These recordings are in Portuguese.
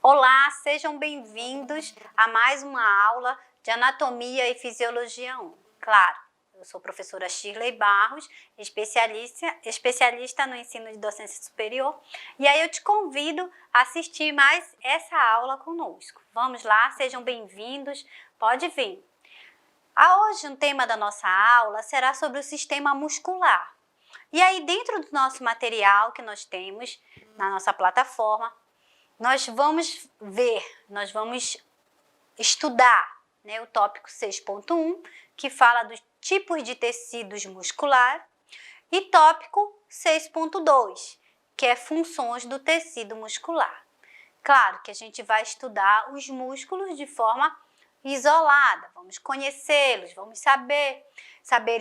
Olá, sejam bem-vindos a mais uma aula de Anatomia e Fisiologia 1. Claro, eu sou a professora Shirley Barros, especialista no ensino de docência superior, e aí eu te convido a assistir mais essa aula conosco. Vamos lá, sejam bem-vindos, pode vir. Hoje o tema da nossa aula será sobre o sistema muscular. E aí dentro do nosso material que nós temos na nossa plataforma, nós vamos estudar, né, o tópico 6.1, que fala dos tipos de tecidos musculares, e tópico 6.2, que é funções do tecido muscular. Claro que a gente vai estudar os músculos de forma isolada, vamos conhecê-los, vamos saber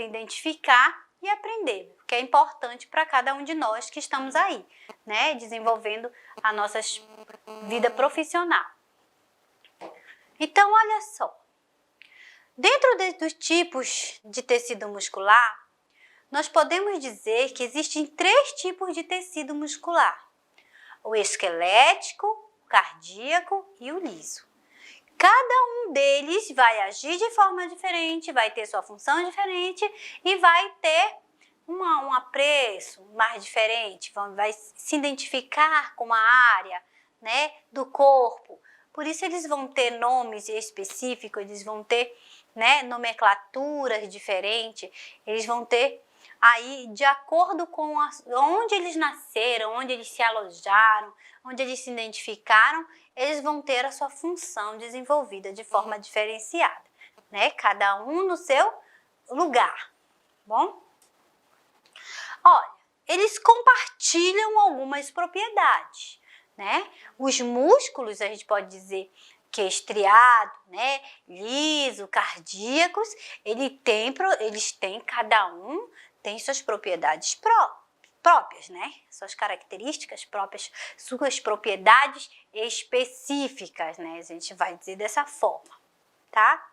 identificar e aprender, o que é importante para cada um de nós que estamos aí, né, desenvolvendo a nossa vida profissional. Então, olha só, dentro dos tipos de tecido muscular, nós podemos dizer que existem 3 tipos de tecido muscular: o esquelético, o cardíaco e o liso. Cada um deles vai agir de forma diferente, vai ter sua função diferente e vai ter um apreço mais diferente, vai se identificar com uma área, né, do corpo. Por isso eles vão ter nomes específicos, eles vão ter, né, nomenclaturas diferentes, eles vão ter aí de acordo com onde eles nasceram, onde eles se alojaram, onde eles se identificaram, eles vão ter a sua função desenvolvida de forma diferenciada, né? Cada um no seu lugar, bom? Olha, eles compartilham algumas propriedades, né? Os músculos, a gente pode dizer que é estriado, né, liso, cardíacos, eles têm, cada um tem suas propriedades próprias, né? Suas características próprias, suas propriedades específicas, né? A gente vai dizer dessa forma, tá?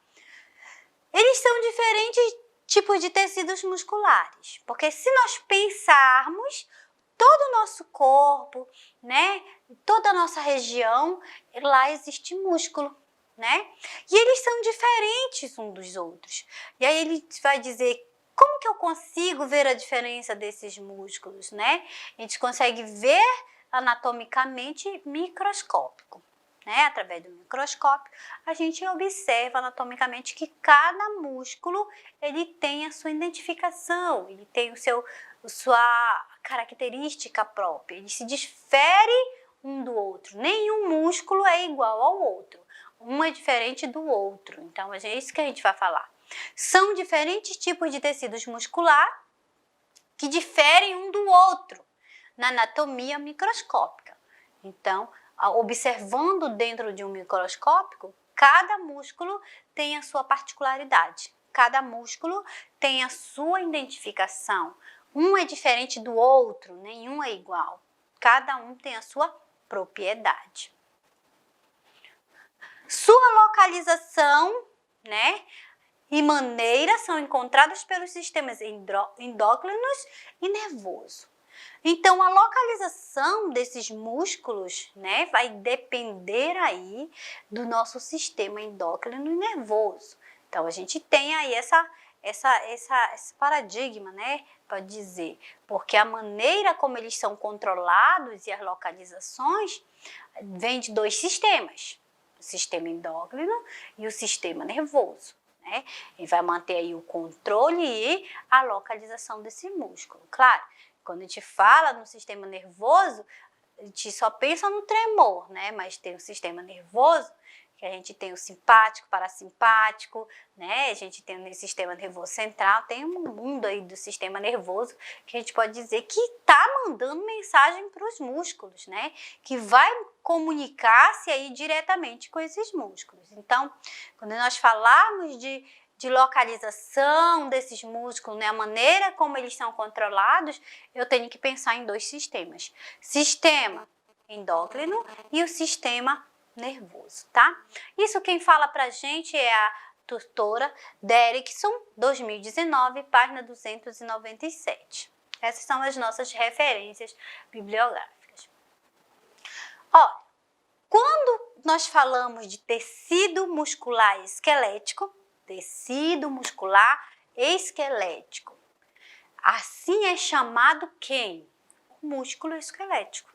Eles são diferentes tipos de tecidos musculares, porque se nós pensarmos todo o nosso corpo, né, toda a nossa região, lá existe músculo, né? E eles são diferentes uns dos outros. E aí ele vai dizer, como que eu consigo ver a diferença desses músculos, né? A gente consegue ver anatomicamente microscópico, né? Através do microscópio, a gente observa anatomicamente que cada músculo, ele tem a sua identificação, ele tem sua característica própria, ele se difere um do outro. Nenhum músculo é igual ao outro, um é diferente do outro. Então, é isso que a gente vai falar. São diferentes tipos de tecidos muscular que diferem um do outro na anatomia microscópica. Então, observando dentro de um microscópio, cada músculo tem a sua particularidade. Cada músculo tem a sua identificação. Um é diferente do outro, nenhum é igual. Cada um tem a sua propriedade. Sua localização, né, e maneira são encontradas pelos sistemas endócrinos e nervoso. Então, a localização desses músculos, né, vai depender aí do nosso sistema endócrino e nervoso. Então, a gente tem aí esse paradigma, né, para dizer, porque a maneira como eles são controlados e as localizações vem de 2 sistemas, o sistema endócrino e o sistema nervoso, né? E vai manter aí o controle e a localização desse músculo. Claro, quando a gente fala no sistema nervoso, a gente só pensa no tremor, né? Mas tem o sistema nervoso, que a gente tem o simpático, parasimpático, né? A gente tem o sistema nervoso central, tem um mundo aí do sistema nervoso que a gente pode dizer que está mandando mensagem para os músculos, né? Que vai comunicar-se aí diretamente com esses músculos. Então, quando nós falarmos de localização desses músculos, né, a maneira como eles são controlados, eu tenho que pensar em 2 sistemas. Sistema endócrino e o sistema nervoso, tá? Isso quem fala pra gente é a doutora Derrickson, 2019, página 297. Essas são as nossas referências bibliográficas. Olha, quando nós falamos de tecido muscular esquelético, assim é chamado quem? O músculo esquelético.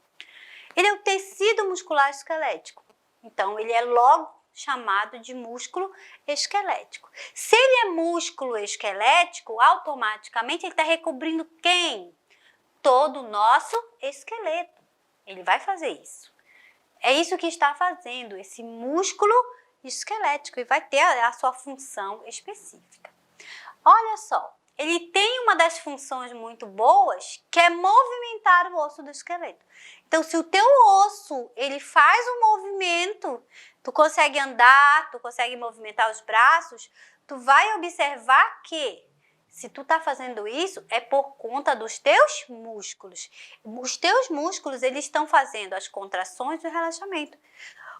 Ele é o tecido muscular esquelético. Então, ele é logo chamado de músculo esquelético. Se ele é músculo esquelético, automaticamente ele está recobrindo quem? Todo o nosso esqueleto. Ele vai fazer isso. É isso que está fazendo esse músculo esquelético e vai ter a sua função específica. Olha só, ele tem uma das funções muito boas, que é movimentar o osso do esqueleto. Então, se o teu osso, ele faz um movimento, tu consegue andar, tu consegue movimentar os braços, tu vai observar que, se tu tá fazendo isso, é por conta dos teus músculos. Os teus músculos, eles estão fazendo as contrações e o relaxamento.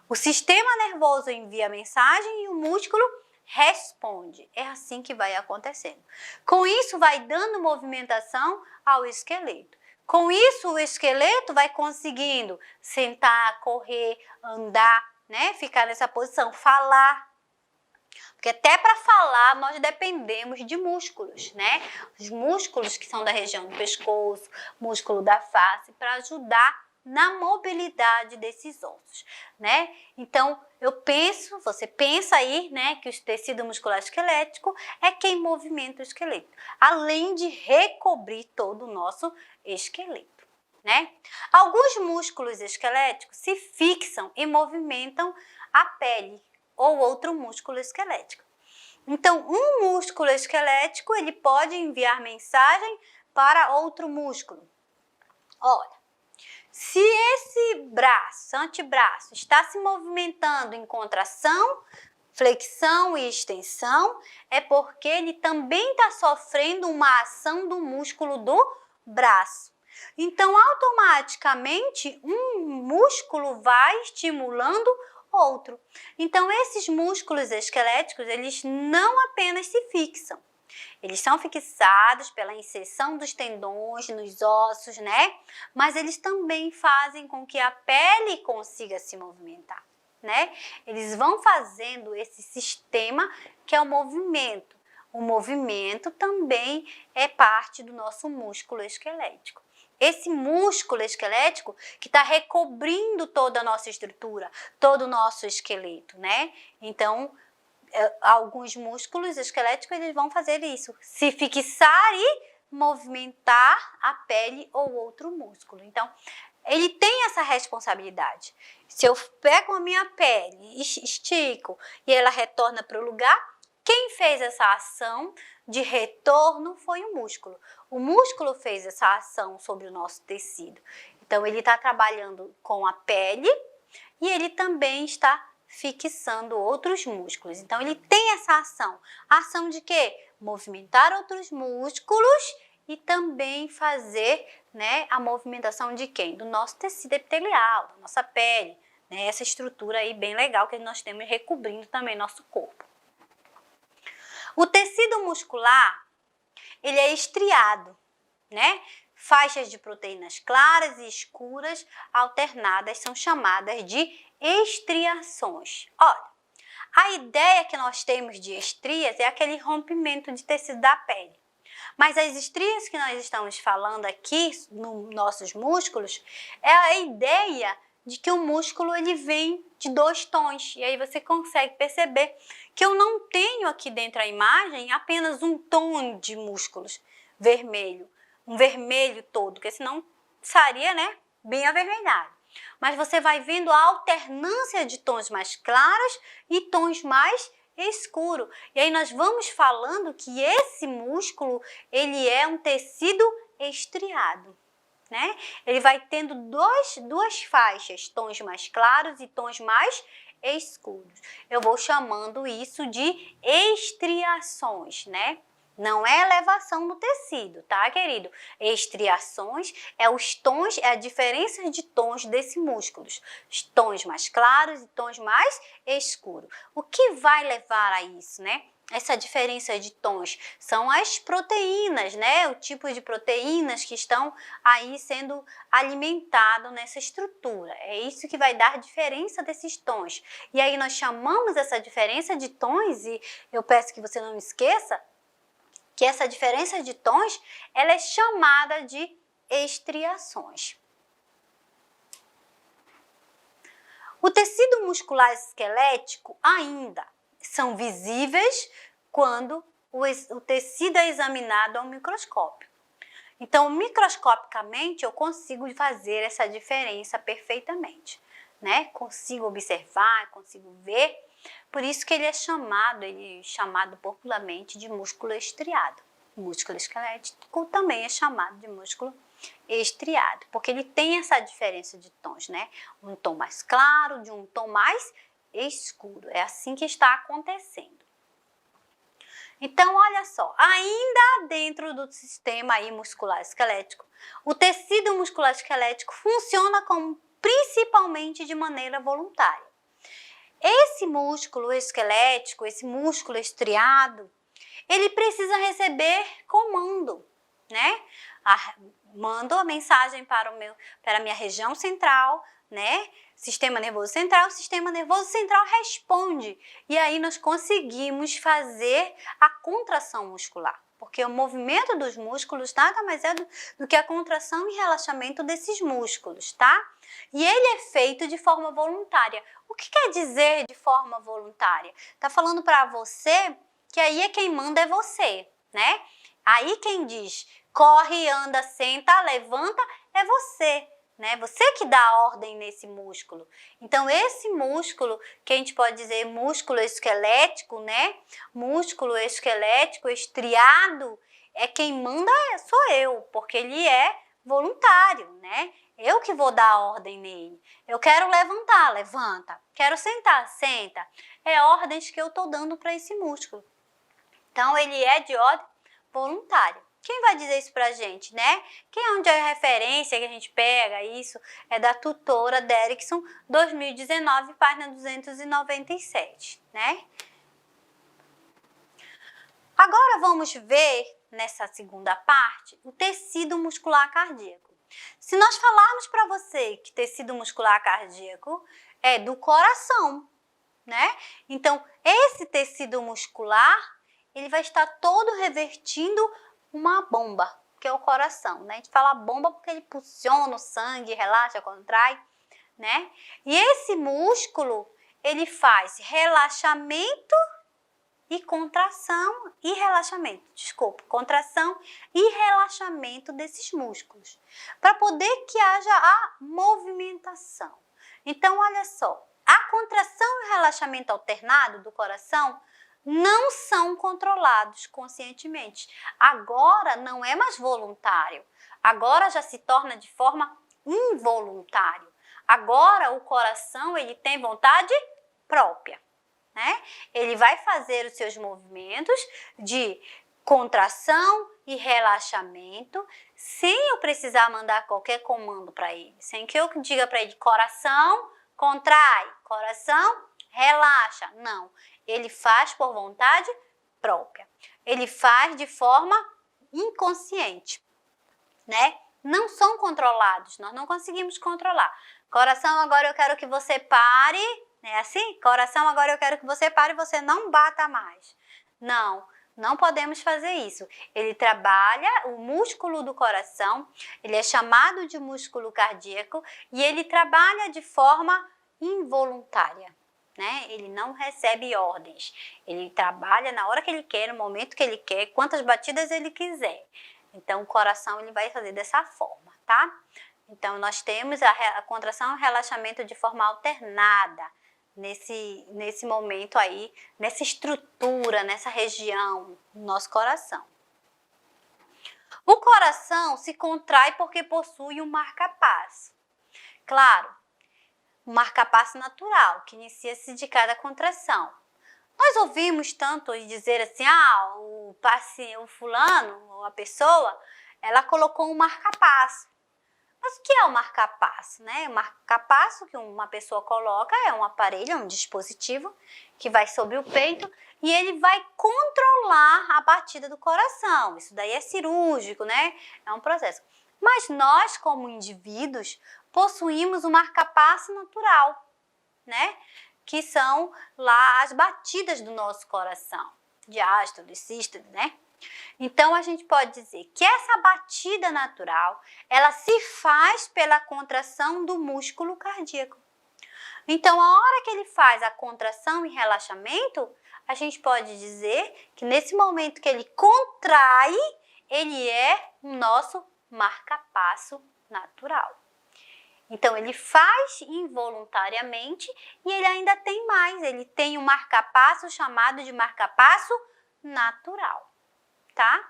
O sistema nervoso envia a mensagem e o músculo responde. É assim que vai acontecendo. Com isso, vai dando movimentação ao esqueleto. Com isso, o esqueleto vai conseguindo sentar, correr, andar, né? Ficar nessa posição, falar. Porque até para falar nós dependemos de músculos, né? Os músculos que são da região do pescoço, músculo da face, para ajudar na mobilidade desses ossos, né? Então, você pensa aí, né, que o tecido muscular esquelético é quem movimenta o esqueleto, além de recobrir todo o nosso esqueleto, né? Alguns músculos esqueléticos se fixam e movimentam a pele ou outro músculo esquelético. Então, um músculo esquelético, ele pode enviar mensagem para outro músculo. Olha, se esse antebraço, está se movimentando em contração, flexão e extensão, é porque ele também está sofrendo uma ação do músculo do braço. Então, automaticamente, um músculo vai estimulando outro. Então, esses músculos esqueléticos, eles não apenas se fixam, eles são fixados pela inserção dos tendões nos ossos, né? Mas eles também fazem com que a pele consiga se movimentar, né? Eles vão fazendo esse sistema que é o movimento. O movimento também é parte do nosso músculo esquelético. Esse músculo esquelético que está recobrindo toda a nossa estrutura, todo o nosso esqueleto, né? Então, alguns músculos esqueléticos, eles vão fazer isso, se fixar e movimentar a pele ou outro músculo. Então, ele tem essa responsabilidade. Se eu pego a minha pele, estico e ela retorna para o lugar, quem fez essa ação de retorno foi o músculo. O músculo fez essa ação sobre o nosso tecido. Então, ele está trabalhando com a pele e ele também está fixando outros músculos. Então, ele tem essa ação. A ação de quê? Movimentar outros músculos e também fazer, né, a movimentação de quem? Do nosso tecido epitelial, da nossa pele, né? Essa estrutura aí bem legal que nós temos recobrindo também nosso corpo. O tecido muscular, ele é estriado, né? Faixas de proteínas claras e escuras alternadas são chamadas de estriações. Olha, a ideia que nós temos de estrias é aquele rompimento de tecido da pele. Mas as estrias que nós estamos falando aqui nos nossos músculos é a ideia de que o músculo ele vem de dois tons. E aí você consegue perceber que eu não tenho aqui dentro da imagem apenas um tom de músculos vermelho, um vermelho todo, porque senão estaria, né, bem avermelhado. Mas você vai vendo a alternância de tons mais claros e tons mais escuros. E aí nós vamos falando que esse músculo, ele é um tecido estriado, né? Ele vai tendo duas faixas, tons mais claros e tons mais escuros. Eu vou chamando isso de estriações, né? Não é elevação no tecido, tá, querido? Estriações é os tons, é a diferença de tons desses músculos. Os tons mais claros e tons mais escuros. O que vai levar a isso, né? essa diferença de tons? São as proteínas, né? O tipo de proteínas que estão aí sendo alimentadas nessa estrutura. É isso que vai dar diferença desses tons. E aí nós chamamos essa diferença de tons, e eu peço que você não esqueça que essa diferença de tons, ela é chamada de estriações. O tecido muscular esquelético ainda são visíveis quando o tecido é examinado ao microscópio. Então, microscopicamente, eu consigo fazer essa diferença perfeitamente, né? Consigo observar, consigo ver. Por isso que ele é chamado popularmente de músculo estriado. O músculo esquelético também é chamado de músculo estriado, porque ele tem essa diferença de tons, né? Um tom mais claro de um tom mais escuro. É assim que está acontecendo. Então, olha só, ainda dentro do sistema aí muscular esquelético, o tecido muscular esquelético funciona principalmente de maneira voluntária. Esse músculo esquelético, esse músculo estriado, ele precisa receber comando, né? Mando a mensagem para a minha região central, né? Sistema nervoso central, o sistema nervoso central responde. E aí nós conseguimos fazer a contração muscular. Porque o movimento dos músculos nada mais é do que a contração e relaxamento desses músculos, tá? E ele é feito de forma voluntária. O que quer dizer de forma voluntária? Tá falando para você que aí quem manda é você, né? Aí quem diz corre, anda, senta, levanta é você, né? Você que dá a ordem nesse músculo. Então, esse músculo, que a gente pode dizer músculo esquelético, né? Músculo esquelético estriado, é quem manda sou eu, porque ele é voluntário, né? Eu que vou dar a ordem nele. Eu quero levantar, levanta. Quero sentar, senta. É ordens que eu estou dando para esse músculo. Então, ele é de ordem voluntária. Quem vai dizer isso pra gente, né? Onde é a referência que a gente pega isso? É da tutora Derrickson, 2019, página 297, né? Agora vamos ver, nessa segunda parte, o tecido muscular cardíaco. Se nós falarmos para você que tecido muscular cardíaco é do coração, né? Então, esse tecido muscular, ele vai estar todo revertindo uma bomba, que é o coração, né? A gente fala bomba porque ele pulsiona o sangue, relaxa, contrai, né? E esse músculo, ele faz relaxamento e contração e relaxamento, contração e relaxamento desses músculos, para poder que haja a movimentação. Então, olha só, a contração e o relaxamento alternado do coração não são controlados conscientemente. Agora não é mais voluntário, agora já se torna de forma involuntária. Agora o coração ele tem vontade própria, né? Ele vai fazer os seus movimentos de contração e relaxamento sem eu precisar mandar qualquer comando para ele, sem que eu diga para ele coração, contrai, coração, relaxa. Não, ele faz por vontade própria. Ele faz de forma inconsciente, né? Não são controlados, nós não conseguimos controlar. Coração, agora eu quero que você pare, é assim? Coração, agora eu quero que você pare e você não bata mais. Não, não podemos fazer isso. Ele trabalha, o músculo do coração, ele é chamado de músculo cardíaco e ele trabalha de forma involuntária, né? Ele não recebe ordens. Ele trabalha na hora que ele quer, no momento que ele quer, quantas batidas ele quiser. Então, o coração ele vai fazer dessa forma, tá? Então, nós temos a contração e o relaxamento de forma alternada nesse momento aí, nessa estrutura, nessa região do nosso coração. O coração se contrai porque possui um marca-passo. Claro, um marca-passo natural, que inicia-se de cada contração. Nós ouvimos tanto dizer assim, o fulano, ou a pessoa, ela colocou um marca-passo. Mas o que é o marca-passo, né? O marca-passo que uma pessoa coloca é um aparelho, é um dispositivo que vai sobre o peito e ele vai controlar a batida do coração. Isso daí é cirúrgico, né? É um processo. Mas nós, como indivíduos, possuímos um marca-passo natural, né? Que são lá as batidas do nosso coração, diástole, sístole, né? Então, a gente pode dizer que essa batida natural, ela se faz pela contração do músculo cardíaco. Então, a hora que ele faz a contração e relaxamento, a gente pode dizer que nesse momento que ele contrai, ele é o nosso marca-passo natural. Então, ele faz involuntariamente e ele ainda tem mais, ele tem um marca-passo chamado de marca-passo natural. Tá?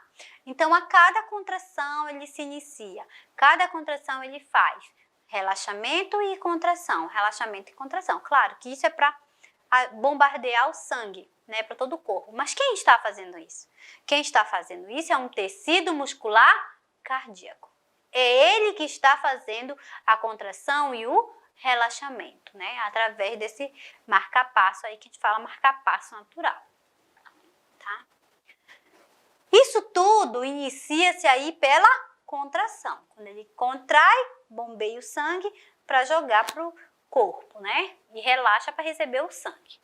Então, a cada contração ele se inicia, cada contração ele faz relaxamento e contração, relaxamento e contração. Claro que isso é para bombardear o sangue, né, para todo o corpo. Mas quem está fazendo isso? Quem está fazendo isso é um tecido muscular cardíaco. É ele que está fazendo a contração e o relaxamento, né, através desse marca-passo aí que a gente fala marca-passo natural. Tá? Isso tudo inicia-se aí pela contração. Quando ele contrai, bombeia o sangue para jogar para o corpo, né? E relaxa para receber o sangue.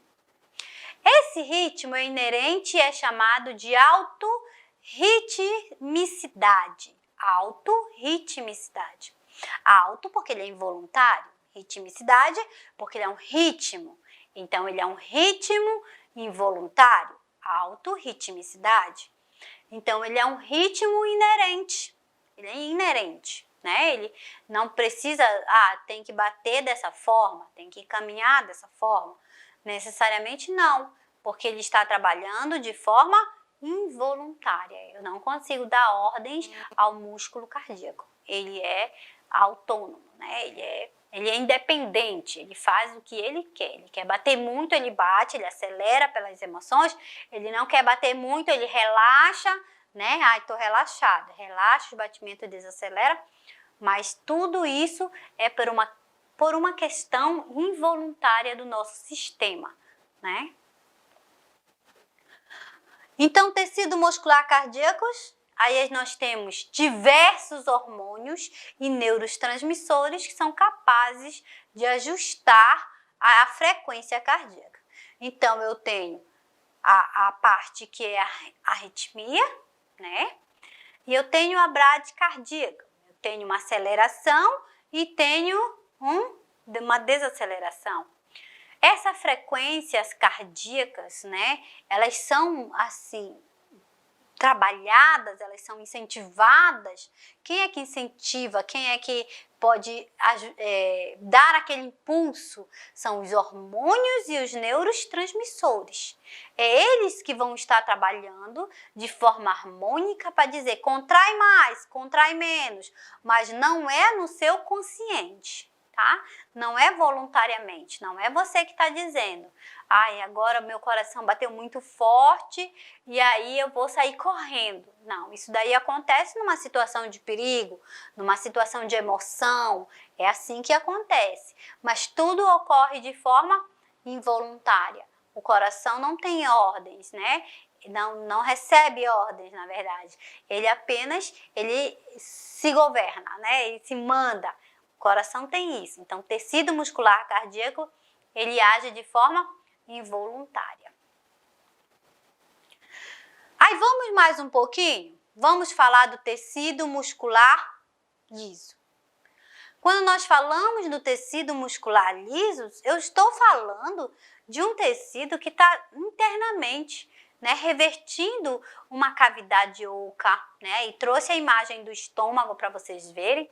Esse ritmo é inerente e é chamado de autorritmicidade. Autorritmicidade. Auto porque ele é involuntário. Ritmicidade porque ele é um ritmo. Então, ele é um ritmo involuntário. Autorritmicidade. Então, ele é um ritmo inerente, ele é inerente, né? Ele não precisa, tem que bater dessa forma, tem que caminhar dessa forma. Necessariamente não, porque ele está trabalhando de forma involuntária. Eu não consigo dar ordens ao músculo cardíaco. Ele é autônomo, né? Ele é independente, ele faz o que ele quer. Ele quer bater muito, ele bate, ele acelera pelas emoções. Ele não quer bater muito, ele relaxa, né? Estou relaxada. Relaxa, o batimento desacelera. Mas tudo isso é por uma questão involuntária do nosso sistema, né? Então, tecido muscular cardíacos, aí nós temos diversos hormônios e neurotransmissores que são capazes de ajustar a frequência cardíaca. Então, eu tenho a parte que é a arritmia, né? E eu tenho a bradicardia. Eu tenho uma aceleração e tenho uma desaceleração. Essas frequências cardíacas, né, elas são assim trabalhadas, elas são incentivadas. Quem é que incentiva? Quem é que pode dar aquele impulso? São os hormônios e os neurotransmissores. É eles que vão estar trabalhando de forma harmônica para dizer contrai mais, contrai menos, mas não é no seu consciente. Tá? Não é voluntariamente, não é você que está dizendo, agora meu coração bateu muito forte e aí eu vou sair correndo. Não, isso daí acontece numa situação de perigo, numa situação de emoção, é assim que acontece. Mas tudo ocorre de forma involuntária. O coração não tem ordens, né? Não recebe ordens, na verdade. Ele se governa, né? Ele se manda. O coração tem isso. Então, tecido muscular cardíaco, ele age de forma involuntária. Aí, vamos mais um pouquinho? Vamos falar do tecido muscular liso. Quando nós falamos do tecido muscular liso, eu estou falando de um tecido que está internamente, né, revertindo uma cavidade oca, né, e trouxe a imagem do estômago para vocês verem.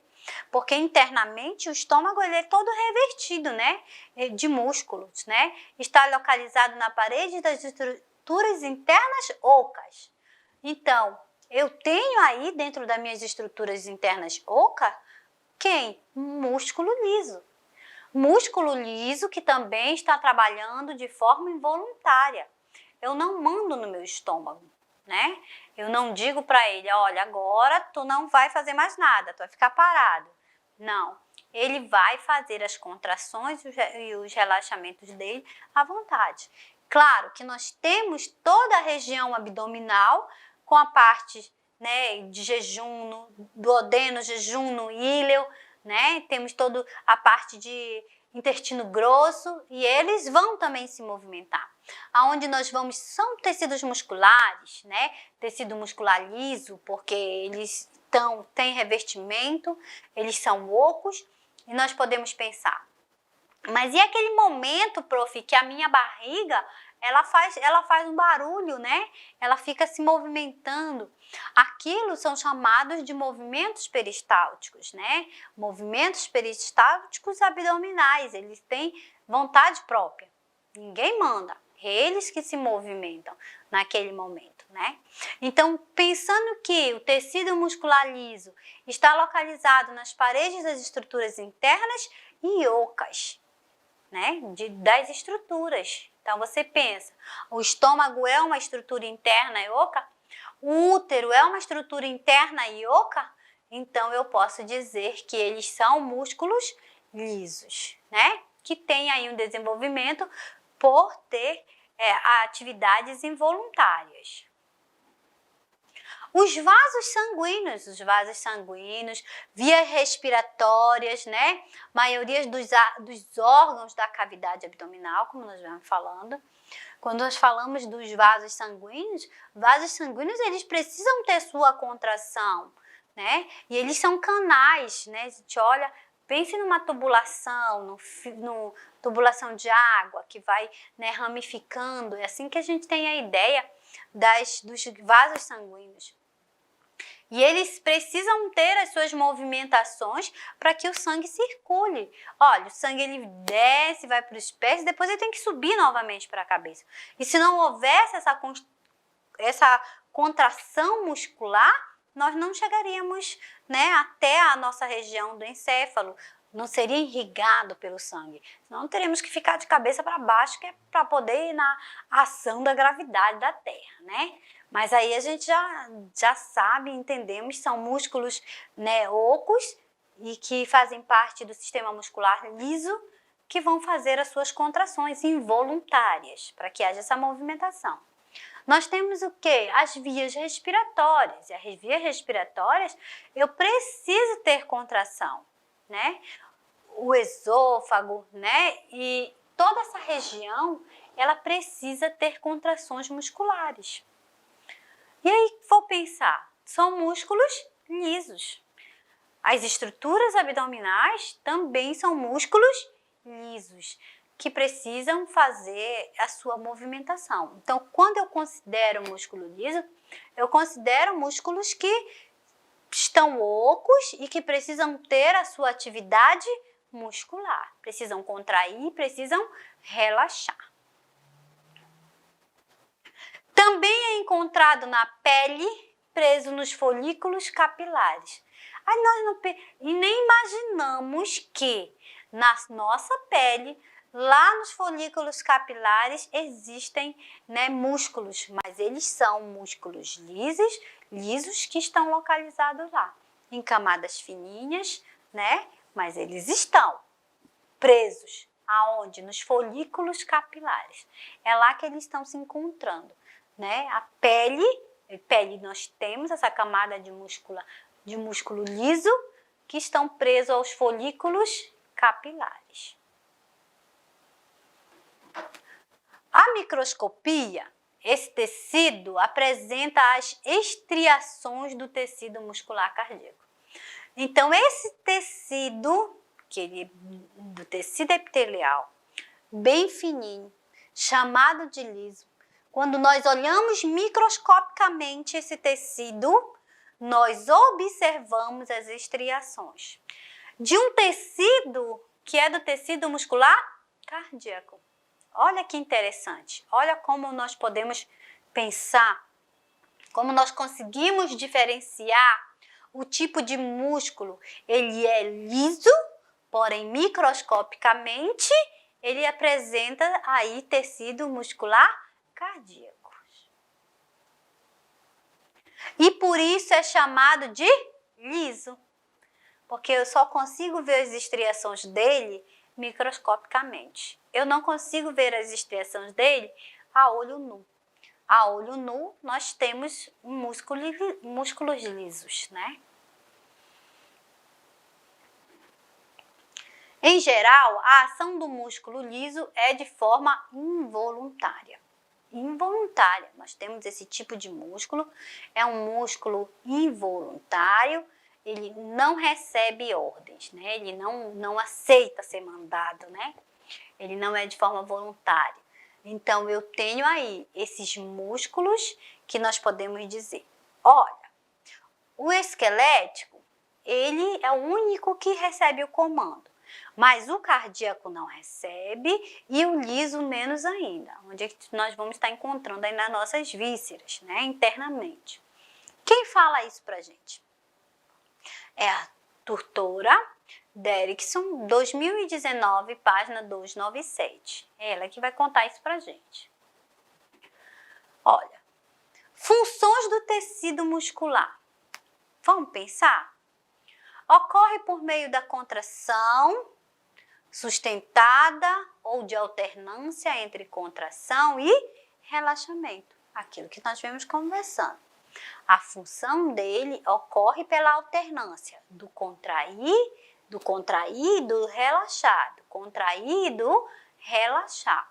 Porque internamente o estômago ele é todo revertido, né, de músculos, né? Está localizado na parede das estruturas internas ocas. Então, eu tenho aí dentro das minhas estruturas internas ocas, quem? Músculo liso. Músculo liso que também está trabalhando de forma involuntária. Eu não mando no meu estômago, né? Eu não digo para ele, olha, agora tu não vai fazer mais nada, tu vai ficar parado. Não. Ele vai fazer as contrações e os relaxamentos dele à vontade. Claro que nós temos toda a região abdominal com a parte, né, de jejum, duodeno, jejum, íleo, né? Temos toda a parte de intestino grosso e eles vão também se movimentar. Aonde nós vamos são tecidos musculares, né? Tecido muscular liso, porque eles têm revestimento, eles são ocos e nós podemos pensar. Mas e aquele momento, prof, que a minha barriga, ela faz um barulho, né? Ela fica se movimentando. Aquilo são chamados de movimentos peristálticos, né? Movimentos peristálticos abdominais, eles têm vontade própria. Ninguém manda, eles que se movimentam naquele momento, né? Então, pensando que o tecido muscular liso está localizado nas paredes das estruturas internas e ocas, né, das estruturas. Então, você pensa, o estômago é uma estrutura interna e oca? O útero é uma estrutura interna e oca? Então, eu posso dizer que eles são músculos lisos, né? Que tem aí um desenvolvimento por ter atividades involuntárias. Os vasos sanguíneos, vias respiratórias, né? Maioria dos órgãos da cavidade abdominal, como nós vamos falando. Quando nós falamos dos vasos sanguíneos eles precisam ter sua contração, né? E eles são canais, né? A gente olha, pense numa tubulação, tubulação de água que vai, né, ramificando. É assim que a gente tem a ideia dos vasos sanguíneos. E eles precisam ter as suas movimentações para que o sangue circule. Olha, o sangue ele desce, vai para os pés e depois ele tem que subir novamente para a cabeça. E se não houvesse essa contração muscular, nós não chegaríamos, né, até a nossa região do encéfalo. Não seria irrigado pelo sangue. Senão teríamos que ficar de cabeça para baixo, que é para poder ir na ação da gravidade da Terra, né? Mas aí a gente já sabe, entendemos, são músculos, né, ocos e que fazem parte do sistema muscular liso, que vão fazer as suas contrações involuntárias, para que haja essa movimentação. Nós temos o quê? As vias respiratórias. E as vias respiratórias, eu preciso ter contração, né? O esôfago, né? E toda essa região, ela precisa ter contrações musculares. E aí, vou pensar, são músculos lisos. As estruturas abdominais também são músculos lisos, que precisam fazer a sua movimentação. Então, quando eu considero músculo liso, eu considero músculos que estão ocos e que precisam ter a sua atividade muscular. Precisam contrair, precisam relaxar. Também é encontrado na pele, preso nos folículos capilares. Aí e nem imaginamos que na nossa pele, lá nos folículos capilares, existem, né, músculos, mas eles são músculos lisos que estão localizados lá, em camadas fininhas, né? Mas eles estão presos. Aonde? Nos folículos capilares. É lá que eles estão se encontrando, né? A pele nós temos essa camada de músculo liso que estão presos aos folículos capilares. A microscopia, esse tecido apresenta as estriações do tecido muscular cardíaco. Então, esse tecido, do tecido epitelial, bem fininho, chamado de liso, quando nós olhamos microscopicamente esse tecido, nós observamos as estriações de um tecido que é do tecido muscular cardíaco. Olha que interessante, olha como nós podemos pensar, como nós conseguimos diferenciar o tipo de músculo. Ele é liso, porém microscopicamente ele apresenta aí tecido muscular cardíaco. E por isso é chamado de liso. porque eu só consigo ver as estriações dele microscopicamente. Eu não consigo ver as estriações dele a olho nu. A olho nu, nós temos músculos lisos, né? Em geral, a ação do músculo liso é de forma involuntária. Involuntária. Nós temos esse tipo de músculo, é um músculo involuntário, ele não recebe ordens, né? Ele não aceita ser mandado, né? Ele não é de forma voluntária. Então, eu tenho aí esses músculos que nós podemos dizer, olha, o esquelético, ele é o único que recebe o comando. Mas o cardíaco não recebe e o liso menos ainda, onde é que nós vamos estar encontrando aí nas nossas vísceras, né, internamente. Quem fala isso pra gente? É a doutora Derrickson, 2019, página 297. É ela que vai contar isso pra gente. Olha, funções do tecido muscular. Vamos pensar? Ocorre por meio da contração sustentada ou de alternância entre contração e relaxamento. Aquilo que nós vemos conversando. A função dele ocorre pela alternância do contrair, do relaxar, do contrair, do relaxar.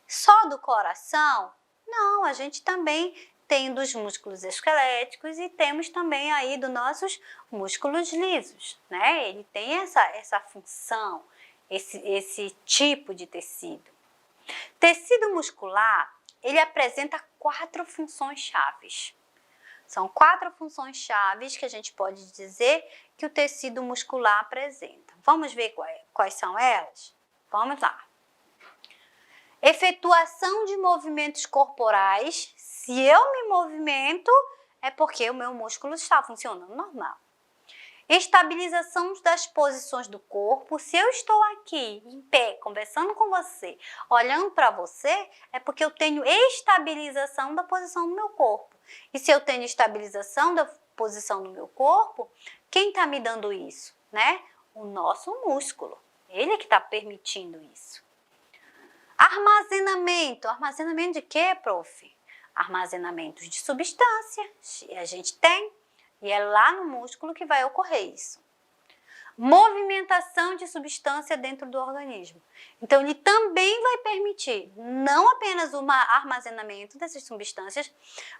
Só do coração? Não, a gente também tem dos músculos esqueléticos e temos também aí dos nossos músculos lisos, né? Ele tem essa função, esse tipo de tecido. Tecido muscular, ele apresenta 4 funções chaves. São 4 funções chaves que a gente pode dizer que o tecido muscular apresenta. Vamos ver quais são elas? Vamos lá. Efetuação de movimentos corporais. Se eu me movimento, é porque o meu músculo está funcionando normal. Estabilização das posições do corpo. Se eu estou aqui, em pé, conversando com você, olhando para você, é porque eu tenho estabilização da posição do meu corpo. E se eu tenho estabilização da posição do meu corpo, quem está me dando isso, né? O nosso músculo. Ele é que está permitindo isso. Armazenamento. Armazenamento de quê, prof? Armazenamentos de substância. A gente tem. E é lá no músculo que vai ocorrer isso. Movimentação de substância dentro do organismo. Então, ele também vai permitir não apenas o armazenamento dessas substâncias,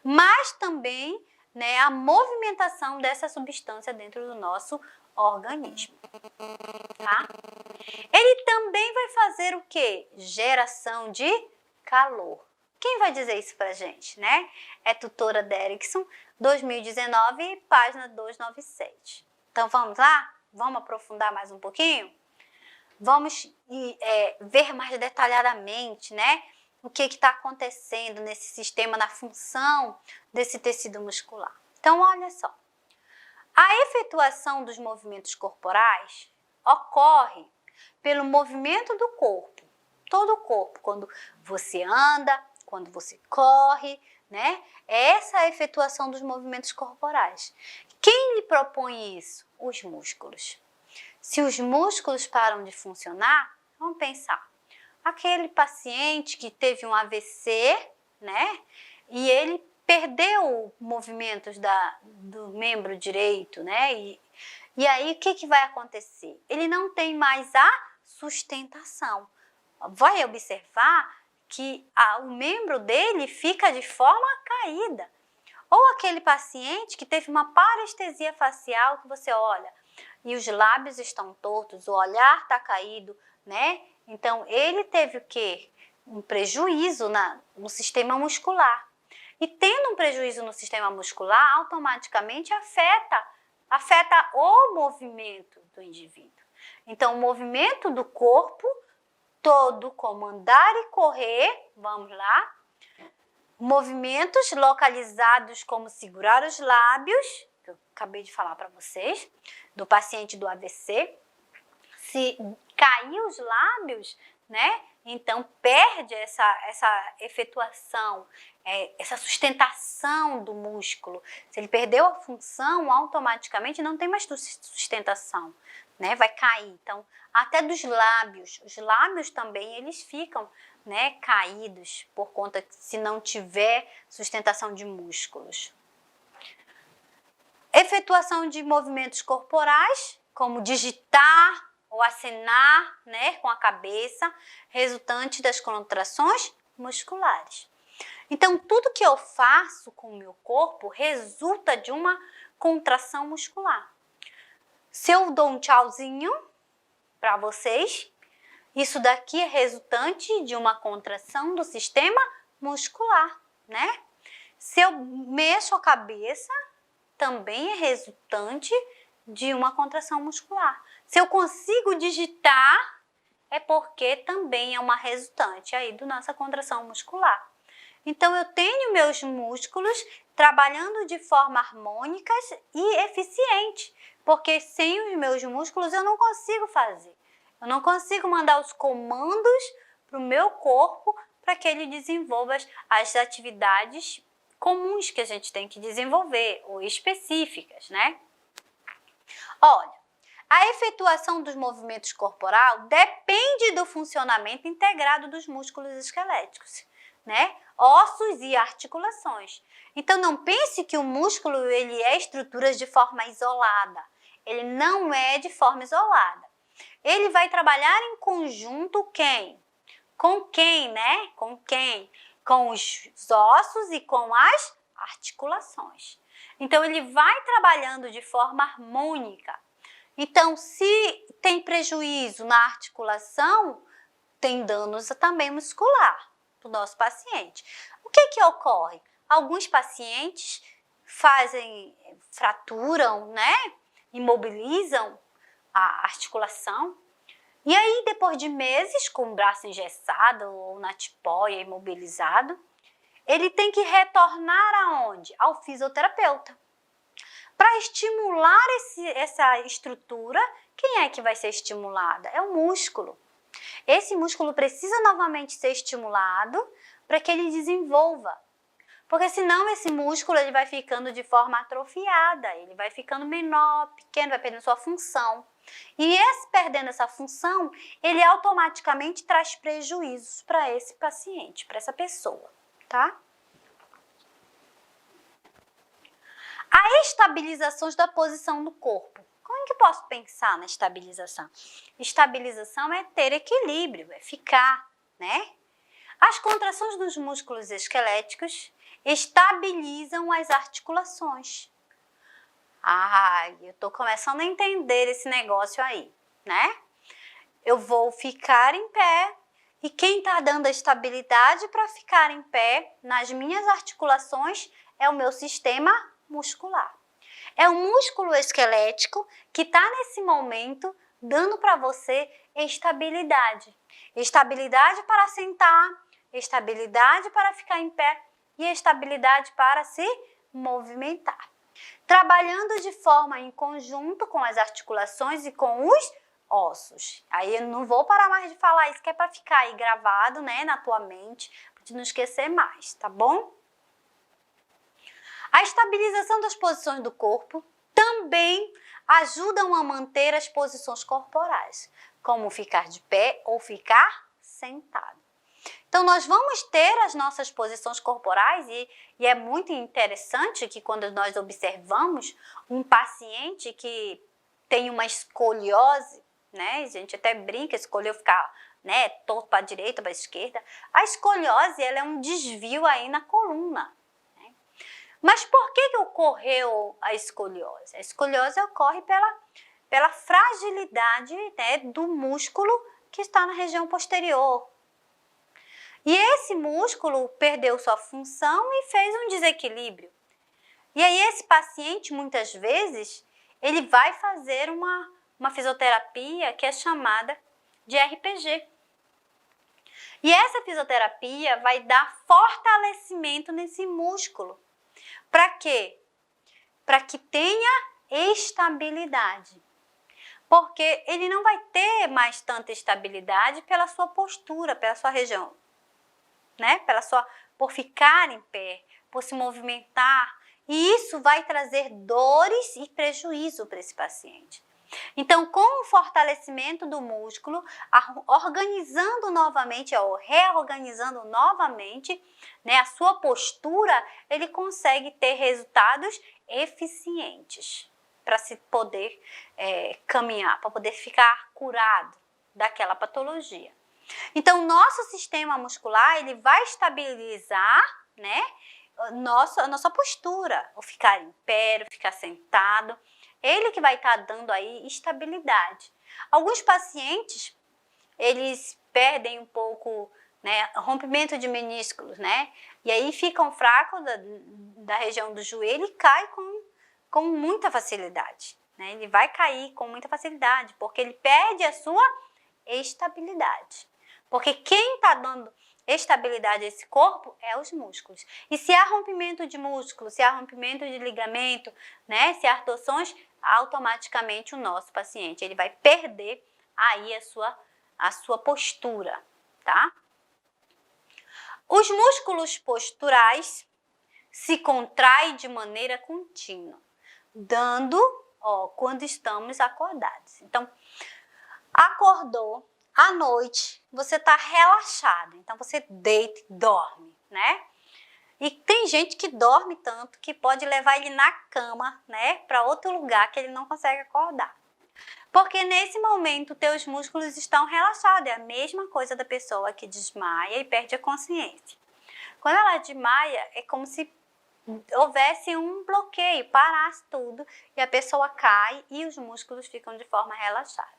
mas também, né, a movimentação dessa substância dentro do nosso organismo. Tá? Ele também vai fazer o quê? Geração de calor. Quem vai dizer isso pra gente, né? É tutora Derrickson, 2019, página 297. Então, vamos lá? Vamos aprofundar mais um pouquinho? Vamos ver mais detalhadamente, né? O que está acontecendo nesse sistema, na função desse tecido muscular. Então, olha só. A efetuação dos movimentos corporais ocorre pelo movimento do corpo. Todo o corpo, quando você anda, quando você corre, né? Essa é a efetuação dos movimentos corporais. Quem lhe propõe isso? Os músculos. Se os músculos param de funcionar, vamos pensar. Aquele paciente que teve um AVC, né? E ele perdeu movimentos do membro direito, né? E aí, o que vai acontecer? Ele não tem mais a sustentação. Vai observar que o membro dele fica de forma caída. Ou aquele paciente que teve uma parestesia facial, que você olha e os lábios estão tortos, o olhar está caído, né? Então, ele teve o quê? Um prejuízo no sistema muscular. E tendo um prejuízo no sistema muscular, automaticamente afeta o movimento do indivíduo. Então, o movimento do corpo todo, como andar e correr, vamos lá. Movimentos localizados como segurar os lábios, que eu acabei de falar para vocês, do paciente do AVC. Se cair os lábios, né, então perde essa efetuação, essa sustentação do músculo. Se ele perdeu a função, automaticamente não tem mais sustentação, né? Vai cair. Então, até dos lábios, os lábios também eles ficam, né, caídos por conta se não tiver sustentação de músculos. Efetuação de movimentos corporais, como digitar ou acenar, né, com a cabeça, resultante das contrações musculares. Então, tudo que eu faço com o meu corpo resulta de uma contração muscular. Se eu dou um tchauzinho para vocês, isso daqui é resultante de uma contração do sistema muscular, né? Se eu mexo a cabeça, também é resultante de uma contração muscular. Se eu consigo digitar, é porque também é uma resultante aí da nossa contração muscular. Então, eu tenho meus músculos trabalhando de forma harmônica e eficiente, porque sem os meus músculos eu não consigo fazer. Eu não consigo mandar os comandos para o meu corpo para que ele desenvolva as atividades comuns que a gente tem que desenvolver, ou específicas, né? Olha, a efetuação dos movimentos corporais depende do funcionamento integrado dos músculos esqueléticos, né? Ossos e articulações. Então, não pense que o músculo ele é estrutura de forma isolada. Ele não é de forma isolada. Ele vai trabalhar em conjunto quem? Com quem, né? Com quem? Com os ossos e com as articulações. Então, ele vai trabalhando de forma harmônica. Então, se tem prejuízo na articulação, tem danos também muscular do nosso paciente. O que ocorre? Alguns pacientes fraturam, né? Imobilizam a articulação. E aí, depois de meses, com o braço engessado ou na tipóia, imobilizado, ele tem que retornar aonde? Ao fisioterapeuta. Para estimular essa estrutura, quem é que vai ser estimulada? É o músculo. Esse músculo precisa novamente ser estimulado para que ele desenvolva. Porque senão esse músculo ele vai ficando de forma atrofiada, ele vai ficando menor, pequeno, vai perdendo sua função. E perdendo essa função, ele automaticamente traz prejuízos para esse paciente, para essa pessoa, tá? A estabilização da posição do corpo. Como é que eu posso pensar na estabilização? Estabilização é ter equilíbrio, é ficar, né? As contrações dos músculos esqueléticos estabilizam as articulações. Eu tô começando a entender esse negócio aí, né? Eu vou ficar em pé e quem tá dando a estabilidade para ficar em pé nas minhas articulações é o meu sistema muscular. É o músculo esquelético que está nesse momento dando para você estabilidade. Estabilidade para sentar, estabilidade para ficar em pé e estabilidade para se movimentar. Trabalhando de forma em conjunto com as articulações e com os ossos. Aí eu não vou parar mais de falar isso, que é para ficar aí gravado, né, na tua mente, para te não esquecer mais, tá bom? A estabilização das posições do corpo também ajudam a manter as posições corporais, como ficar de pé ou ficar sentado. Então, nós vamos ter as nossas posições corporais e é muito interessante que quando nós observamos um paciente que tem uma escoliose, né? A gente até brinca, escolheu ficar, né, torto para a direita, para a esquerda. A escoliose ela é um desvio aí na coluna. Mas por que ocorreu a escoliose? A escoliose ocorre pela fragilidade, né, do músculo que está na região posterior. E esse músculo perdeu sua função e fez um desequilíbrio. E aí esse paciente, muitas vezes, ele vai fazer uma fisioterapia que é chamada de RPG. E essa fisioterapia vai dar fortalecimento nesse músculo. Para quê? Para que tenha estabilidade. porque ele não vai ter mais tanta estabilidade pela sua postura, pela sua região, né? Por ficar em pé, por se movimentar. E isso vai trazer dores e prejuízo para esse paciente. Então, com o fortalecimento do músculo, organizando novamente ou reorganizando novamente, né, a sua postura, ele consegue ter resultados eficientes para se poder caminhar, para poder ficar curado daquela patologia. Então, nosso sistema muscular, ele vai estabilizar, né, a nossa postura, o ficar em pé, o ficar sentado. Ele que vai estar dando aí estabilidade. Alguns pacientes, eles perdem um pouco, né, rompimento de meniscos, né? E aí ficam fracos da região do joelho e cai com muita facilidade, né? Ele vai cair com muita facilidade, porque ele perde a sua estabilidade. Porque quem está dando estabilidade a esse corpo é os músculos. E se há rompimento de músculo, se há rompimento de ligamento, né, se há torções, automaticamente o nosso paciente ele vai perder aí a sua postura, tá? Os músculos posturais se contraem de maneira contínua, dando, quando estamos acordados. Então, acordou à noite, você está relaxado, então você deita e dorme, né? E tem gente que dorme tanto que pode levar ele na cama, né, para outro lugar que ele não consegue acordar. Porque nesse momento teus músculos estão relaxados, é a mesma coisa da pessoa que desmaia e perde a consciência. Quando ela desmaia, é como se houvesse um bloqueio, parasse tudo e a pessoa cai e os músculos ficam de forma relaxada.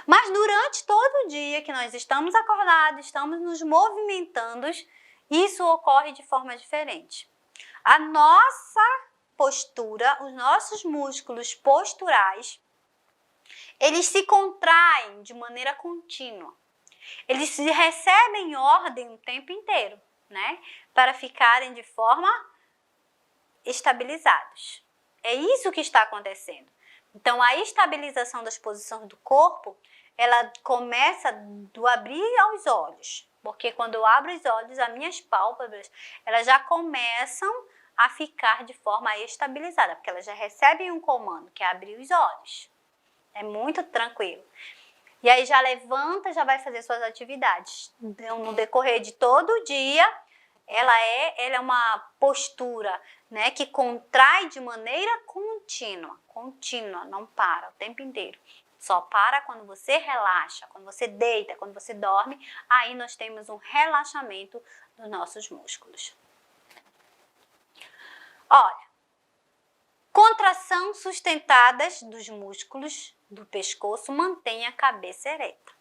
Mas durante todo o dia que nós estamos acordados, estamos nos movimentando, isso ocorre de forma diferente. A nossa postura, os nossos músculos posturais, eles se contraem de maneira contínua. Eles recebem ordem o tempo inteiro, né? Para ficarem de forma estabilizados. É isso que está acontecendo. Então, a estabilização das posições do corpo, ela começa do abrir aos olhos. Porque quando eu abro os olhos, as minhas pálpebras, elas já começam a ficar de forma estabilizada. Porque elas já recebem um comando, que é abrir os olhos. É muito tranquilo. E aí já levanta, já vai fazer suas atividades. Então, no decorrer de todo o dia, ela é uma postura, né, que contrai de maneira contínua, não para o tempo inteiro. Só para quando você relaxa, quando você deita, quando você dorme, aí nós temos um relaxamento dos nossos músculos. Olha, contração sustentadas dos músculos do pescoço mantém a cabeça ereta.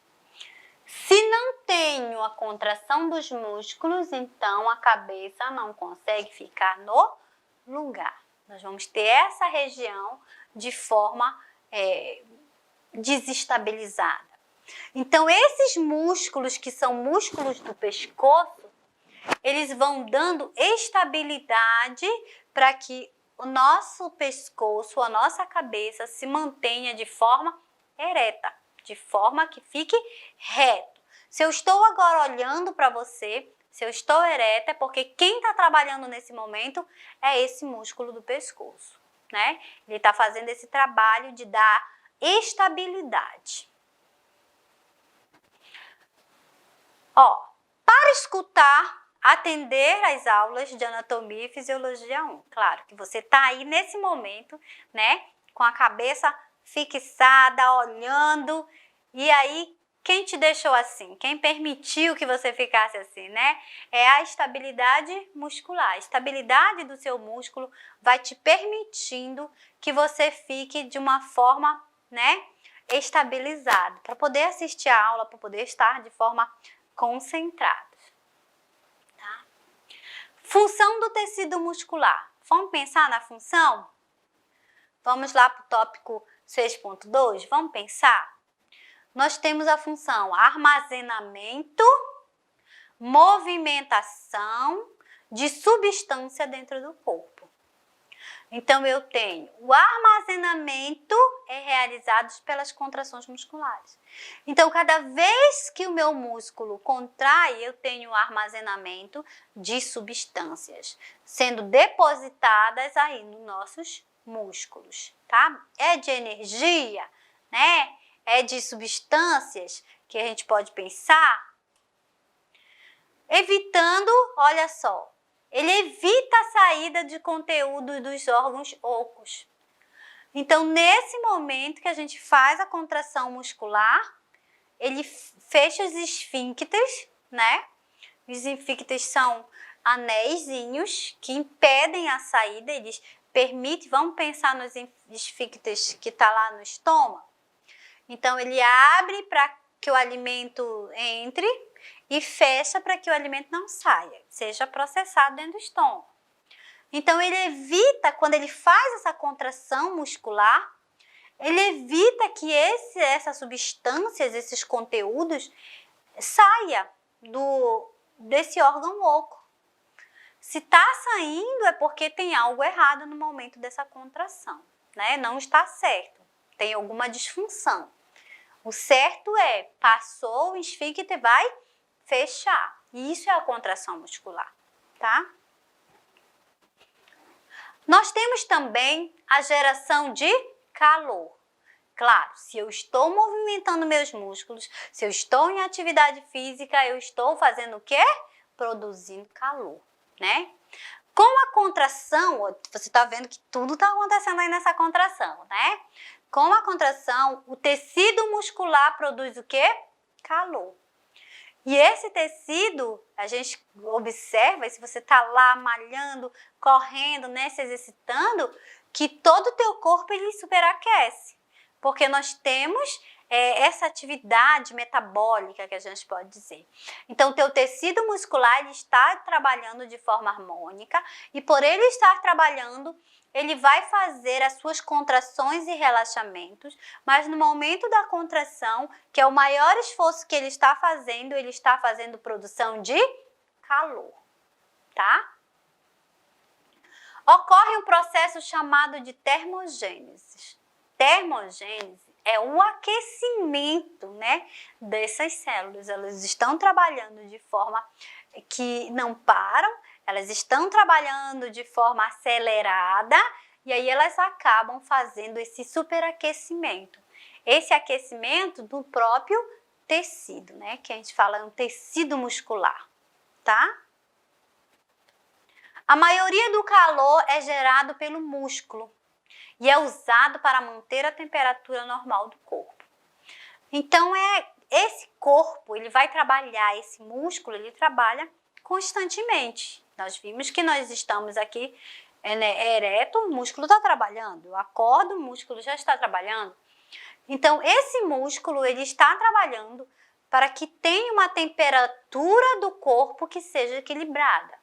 Se não tenho a contração dos músculos, então a cabeça não consegue ficar no lugar. Nós vamos ter essa região de forma desestabilizada. Então, esses músculos que são músculos do pescoço, eles vão dando estabilidade para que o nosso pescoço, a nossa cabeça se mantenha de forma ereta, de forma que fique reto. Se eu estou agora olhando para você, se eu estou ereta, é porque quem está trabalhando nesse momento é esse músculo do pescoço, né? Ele está fazendo esse trabalho de dar estabilidade. Para escutar, atender às aulas de anatomia e fisiologia 1. Claro que você está aí nesse momento, né, com a cabeça fixada, olhando, e aí quem te deixou assim? Quem permitiu que você ficasse assim, né? É a estabilidade muscular. A estabilidade do seu músculo vai te permitindo que você fique de uma forma, né, estabilizada, para poder assistir a aula, para poder estar de forma concentrada. Tá? Função do tecido muscular. Vamos pensar na função? Vamos lá para o tópico 6.2? Vamos pensar? Nós temos a função armazenamento, movimentação de substância dentro do corpo. Então, eu tenho o armazenamento é realizado pelas contrações musculares. Então, cada vez que o meu músculo contrai, eu tenho o armazenamento de substâncias sendo depositadas aí nos nossos músculos, tá? É de energia, né? É de substâncias que a gente pode pensar, evitando, olha só, ele evita a saída de conteúdo dos órgãos ocos. Então, nesse momento que a gente faz a contração muscular, ele fecha os esfíncteres, né? Os esfíncteres são anéisinhos que impedem a saída, eles permitem, vamos pensar nos esfíncteres que está lá no estômago. Então, ele abre para que o alimento entre e fecha para que o alimento não saia, seja processado dentro do estômago. Então, ele evita, quando ele faz essa contração muscular, ele evita que essas substâncias, esses conteúdos, saia desse órgão oco. Se está saindo é porque tem algo errado no momento dessa contração, né? Não está certo, tem alguma disfunção. O certo é, passou o esfíncter, vai fechar. Isso é a contração muscular, tá? Nós temos também a geração de calor. Claro, se eu estou movimentando meus músculos, se eu estou em atividade física, eu estou fazendo o quê? Produzindo calor, né? Com a contração, você está vendo que tudo está acontecendo aí nessa contração, né? Com a contração, o tecido muscular produz o quê? Calor. E esse tecido, a gente observa, se você está lá malhando, correndo, né, se exercitando, que todo o teu corpo ele superaquece. Porque nós temos essa atividade metabólica que a gente pode dizer. Então, o teu tecido muscular ele está trabalhando de forma harmônica e por ele estar trabalhando, ele vai fazer as suas contrações e relaxamentos, mas no momento da contração, que é o maior esforço que ele está fazendo produção de calor, tá? Ocorre um processo chamado de termogênese. Termogênese é o aquecimento, né, dessas células. Elas estão trabalhando de forma que não param, elas estão trabalhando de forma acelerada e aí elas acabam fazendo esse superaquecimento. Esse aquecimento do próprio tecido, né, que a gente fala é um tecido muscular, tá? A maioria do calor é gerado pelo músculo e é usado para manter a temperatura normal do corpo. Então, esse corpo, ele vai trabalhar, esse músculo, ele trabalha constantemente. Nós vimos que nós estamos aqui ereto, o músculo está trabalhando. Eu acordo, o músculo já está trabalhando. Então, esse músculo, ele está trabalhando para que tenha uma temperatura do corpo que seja equilibrada.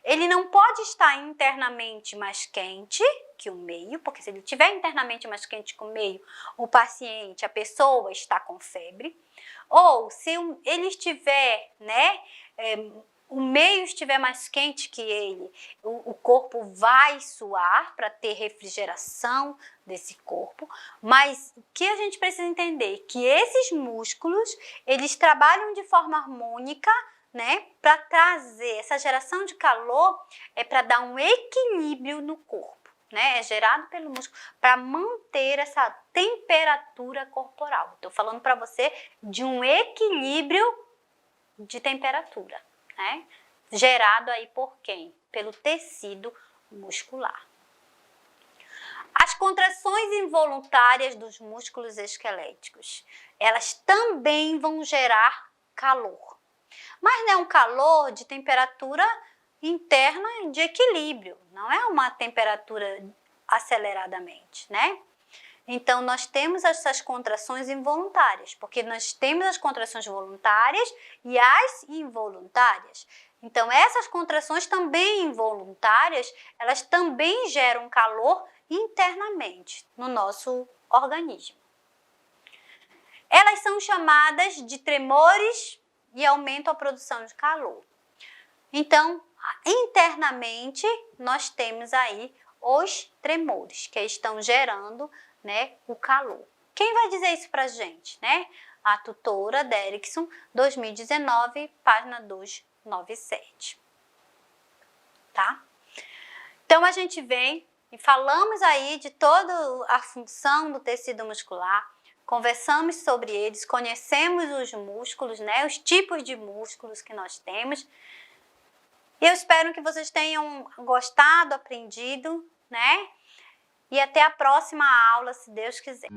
Ele não pode estar internamente mais quente que o meio, porque se ele estiver internamente mais quente que o meio, o paciente, a pessoa está com febre. Ou se ele estiver, né, o meio estiver mais quente que ele, o corpo vai suar para ter refrigeração desse corpo. Mas o que a gente precisa entender? Que esses músculos, eles trabalham de forma harmônica, né, para trazer essa geração de calor, é para dar um equilíbrio no corpo, né, é gerado pelo músculo para manter essa temperatura corporal. Estou falando para você de um equilíbrio de temperatura, né, gerado aí por quem? Pelo tecido muscular. As contrações involuntárias dos músculos esqueléticos, elas também vão gerar calor. Mas não é um calor de temperatura interna de equilíbrio, não é uma temperatura aceleradamente, né? Então, nós temos essas contrações involuntárias, porque nós temos as contrações voluntárias e as involuntárias. Então, essas contrações também involuntárias, elas também geram calor internamente no nosso organismo. Elas são chamadas de tremores e aumentam a produção de calor. Então, internamente, nós temos aí os tremores que estão gerando, né, o calor. Quem vai dizer isso pra gente, né? A tutora Derrickson, 2019, página 297. Tá? Então, a gente vem e falamos aí de toda a função do tecido muscular, conversamos sobre eles, conhecemos os músculos, né? Os tipos de músculos que nós temos. E eu espero que vocês tenham gostado, aprendido, né? E até a próxima aula, se Deus quiser.